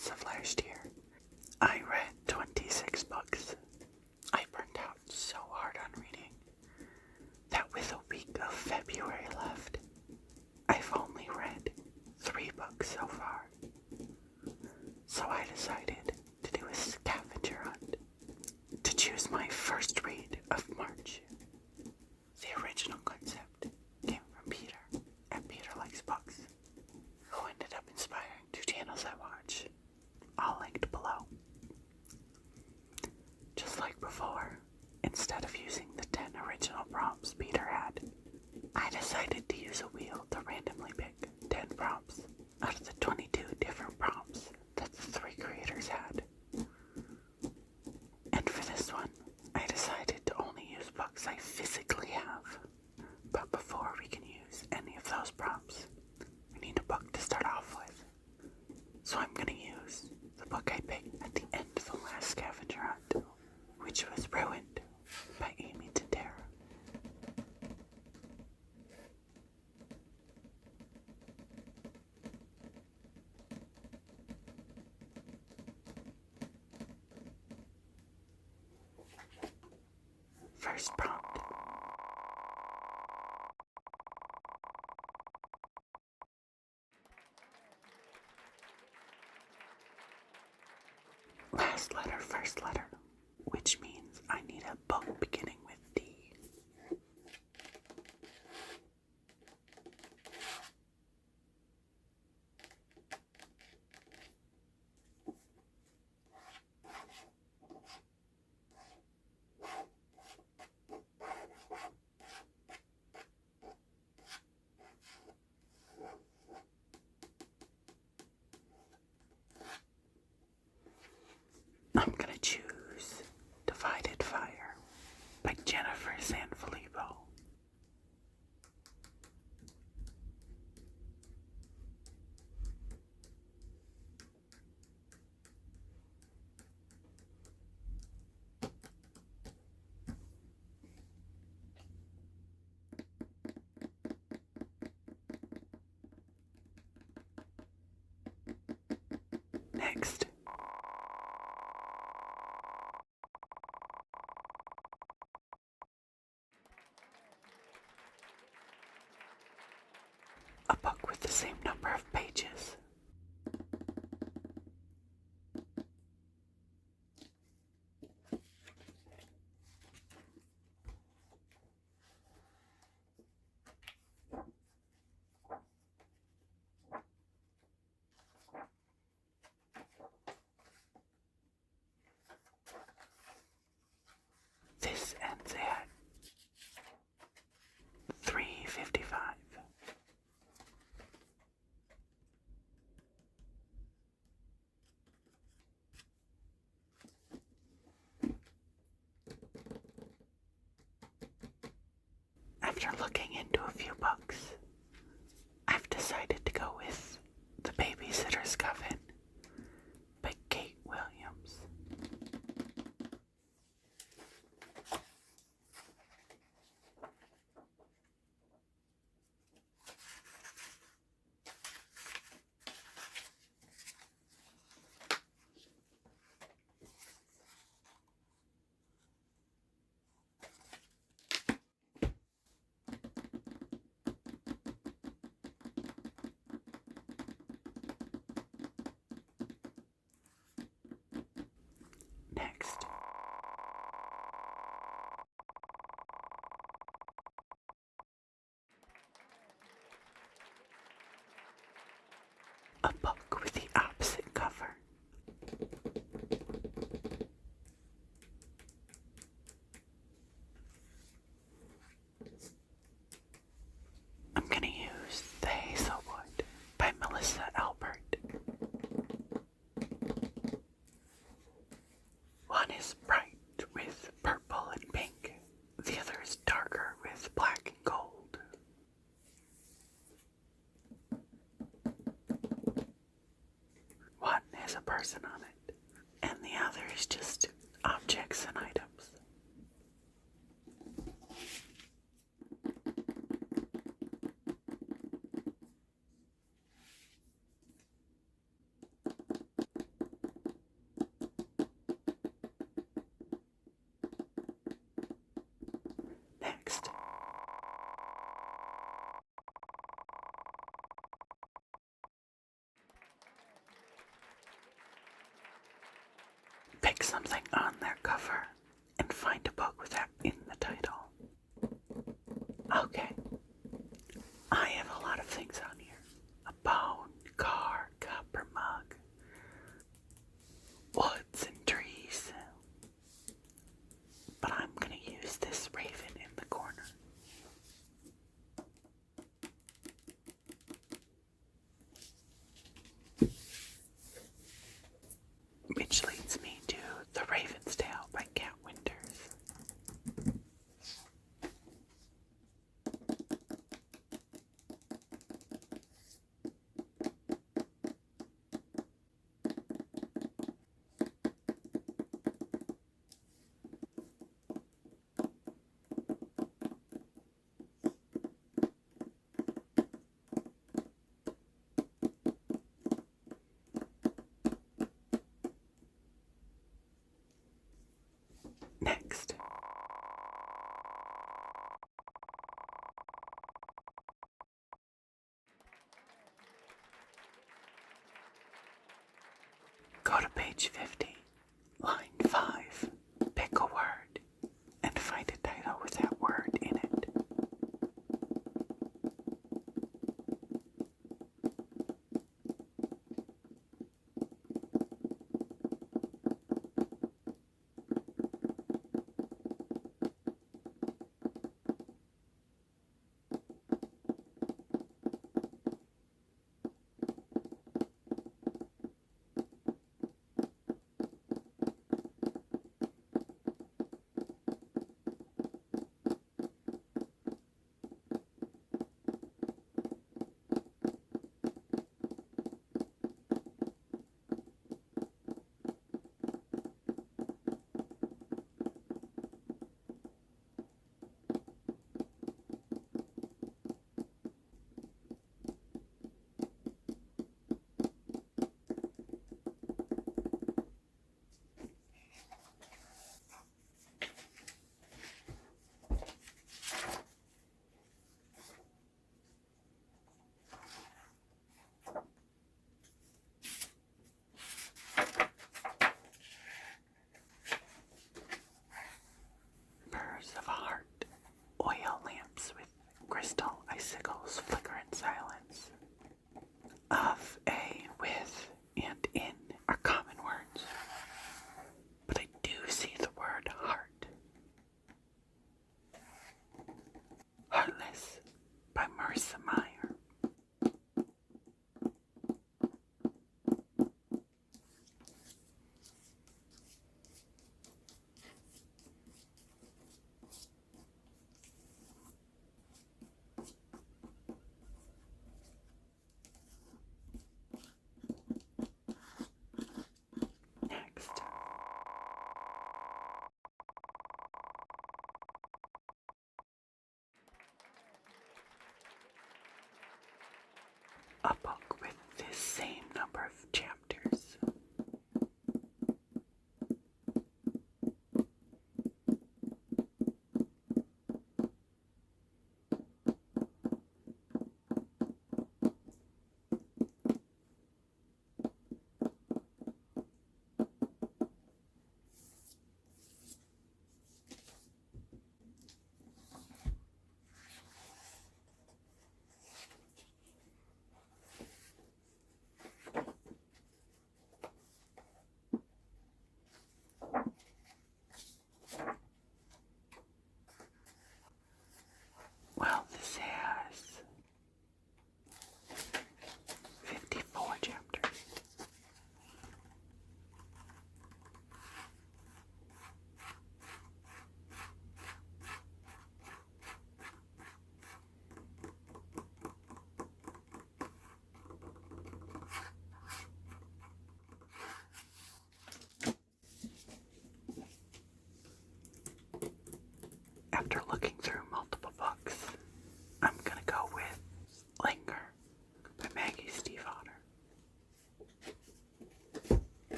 months of last year, I read 26 books. I burned out so hard on reading that with a week of February left, I've only read 3 books so far. So I decided to do a scavenger hunt to choose my first read of March. The original concept came from Peter at Peter Likes Books, who ended up inspiring 2 channels I watch, all linked below. Just like before, instead of using the 10 original prompts Peter had, I decided to use a wheel to randomly pick 10 prompts out of the 22 different prompts that the 3 creators had. And for this one, I decided to only use books I physically have. But before we can use any of those prompts, we need a book to start off with. So I'm going to use the book I picked at the end of the last scavenger hunt, which was Ruined by Amy Tintera. First prompt. Last letter, first letter, which means I need a book beginning with D. I'm gonna choose Divided Fire by Jennifer Sanfilippo. Next. A book with the same number of pages. This ends at 3:55. After looking into a few books, I've decided to go with The Babysitter's Coven by Kate Williams. Next. A book with the opposite cover. I'm gonna use The Hazelwood by Melissa Albert. One is bright with purple and pink. The other is darker with black and gold. One has a person on it, and the other is just objects and items. something on their cover and find a book with that in the title. Okay, I have a lot of things on here. A bone, car, cup or mug, woods and trees. But I'm gonna use this raven in the corner. Which leads me to The Raven's Tale by Cat Winters. Next, go to page 50, line 5, pick a word, and find a title with that word in it. Purrs of a heart, oil lamps with crystal icicles flicker in silence. Of, a, with, and in are common words, but I do see the word heart. Heartless by Marissa Meyer. Next, a book with this same number of chapters.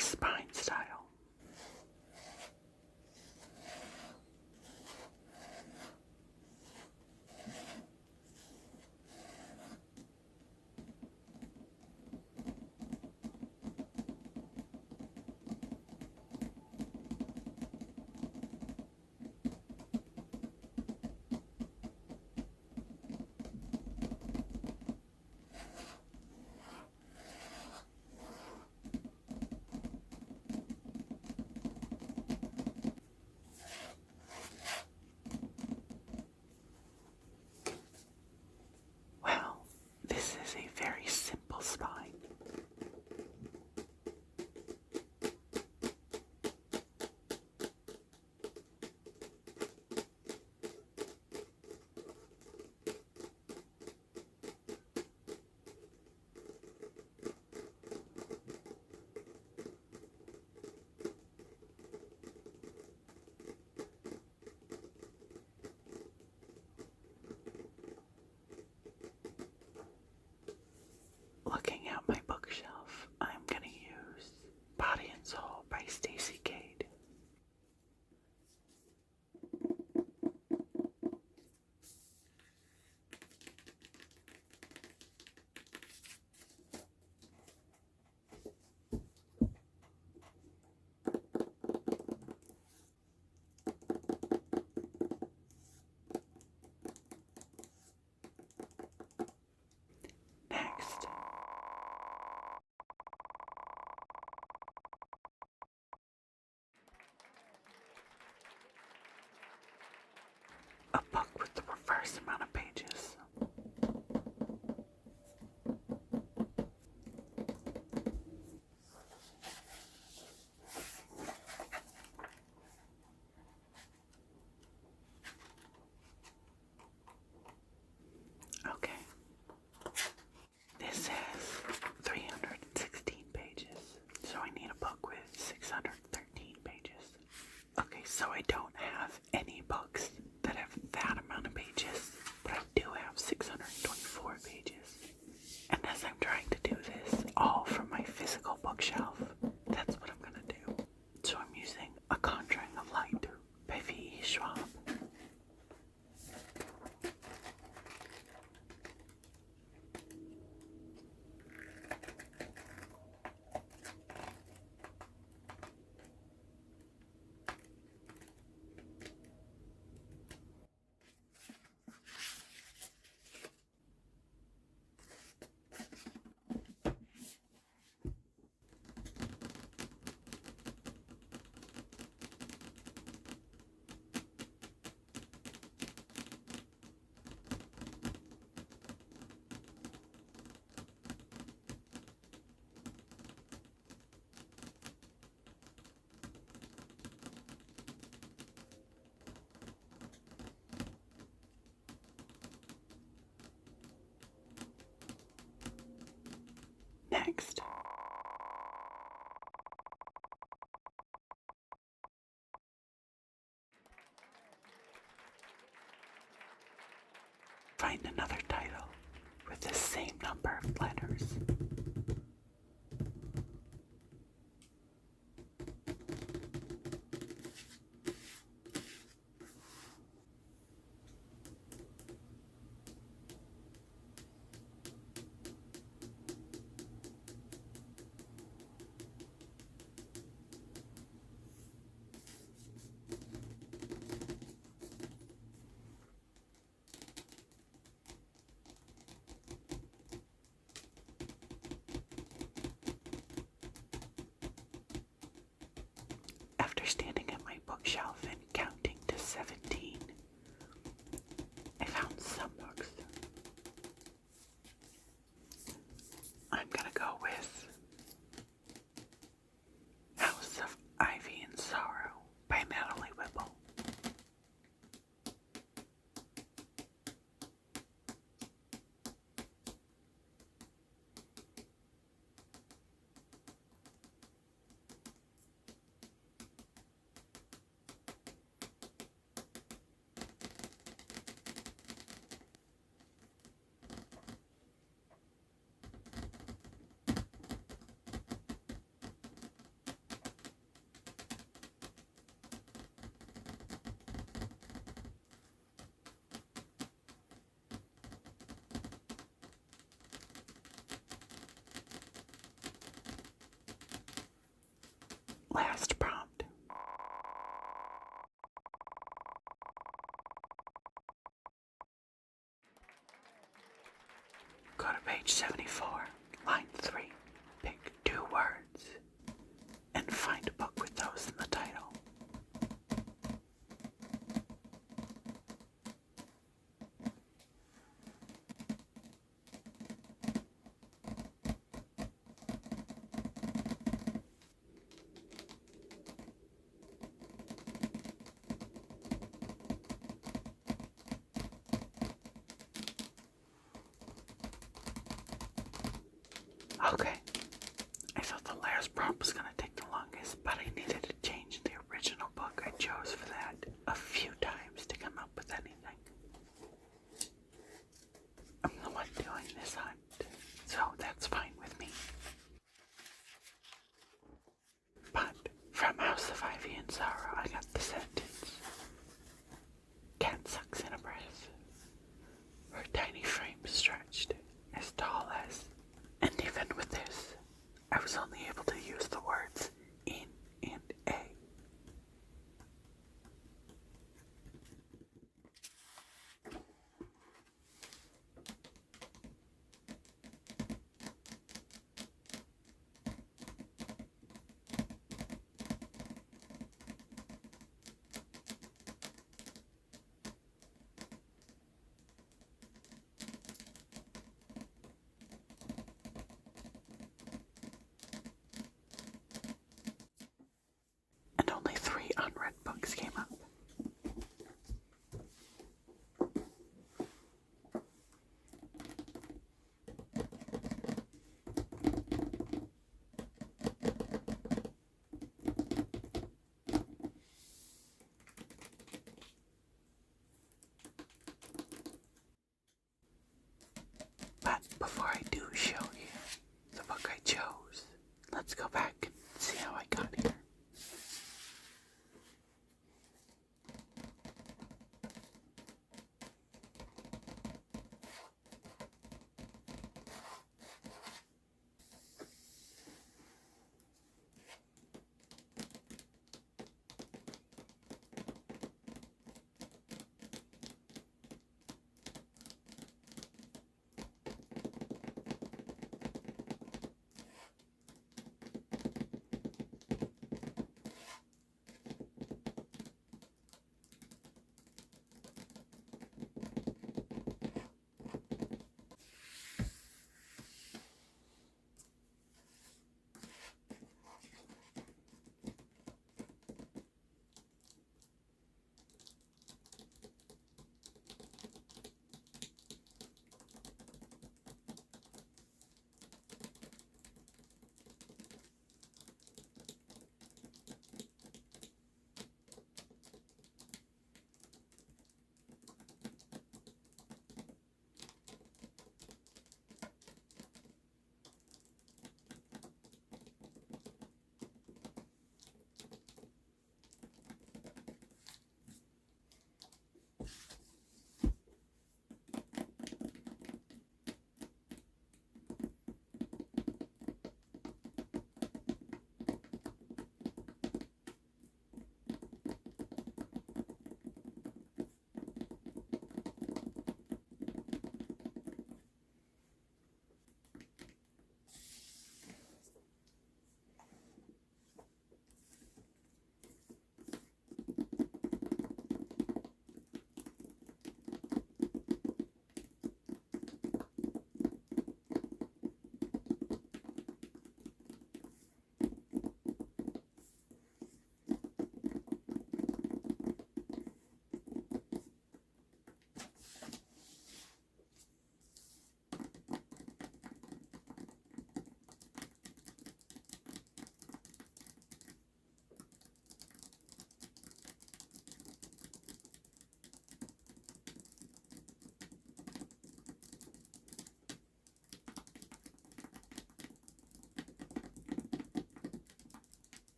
spine style. Well, this is a very simple spine. Looking at my bookshelf, I'm gonna use Body and Soul by Stacey Cade. Next, a book with the reverse amount of pages. Okay. This has 316 pages, so I need a book with 613 pages. Okay, so I don't have any books that have that amount of pages, but I do have 624 pages. And as I'm trying to do this all from my physical bookshelf, that's what I'm gonna do. So I'm using A Conjuring of Light by V.E. Schwab. Next, find another title with the same number of letters. After standing at my bookshelf and counting to 17, I found some books. I'm gonna go with House of Ivy and Sorrow by Natalie Whipple. Last prompt. Go to page 74, line 3. Pick 2 words and find a book with those in the title. Okay, I thought the last prompt was going to take the longest, but I needed to change the original book I chose for that a few times to come up with anything. I'm the one doing this hunt, so that's fine with me. But from House of Ivy and Sorrow, I got the sentence. Cat sucks in a breath. Her tiny frame stretched as tall as, and even with this, I was only able to use the words in and a. And only 3 unread books came up. But before I do show you the book I chose, let's go back and see how I got here.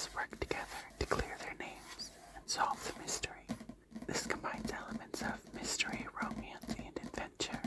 heroes work together to clear their names and solve the mystery. This combines elements of mystery, romance, and adventure.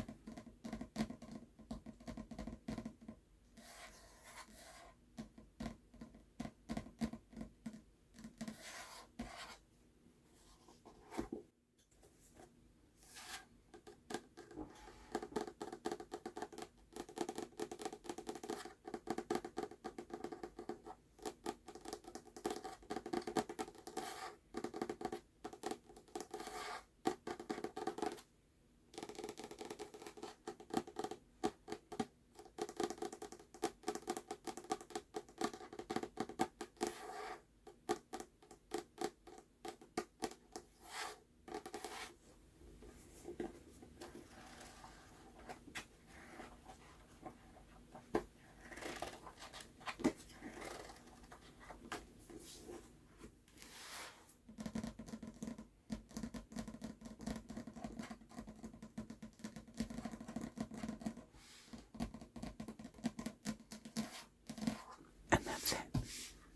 And that's it.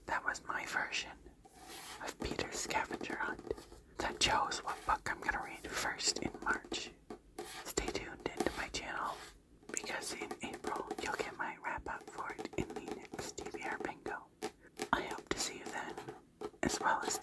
That was my version of Peter's Scavenger Hunt that chose what book I'm gonna read first in March. Stay tuned into my channel because in April you'll get my wrap up for it in the next TBR Bingo. I hope to see you then, as well as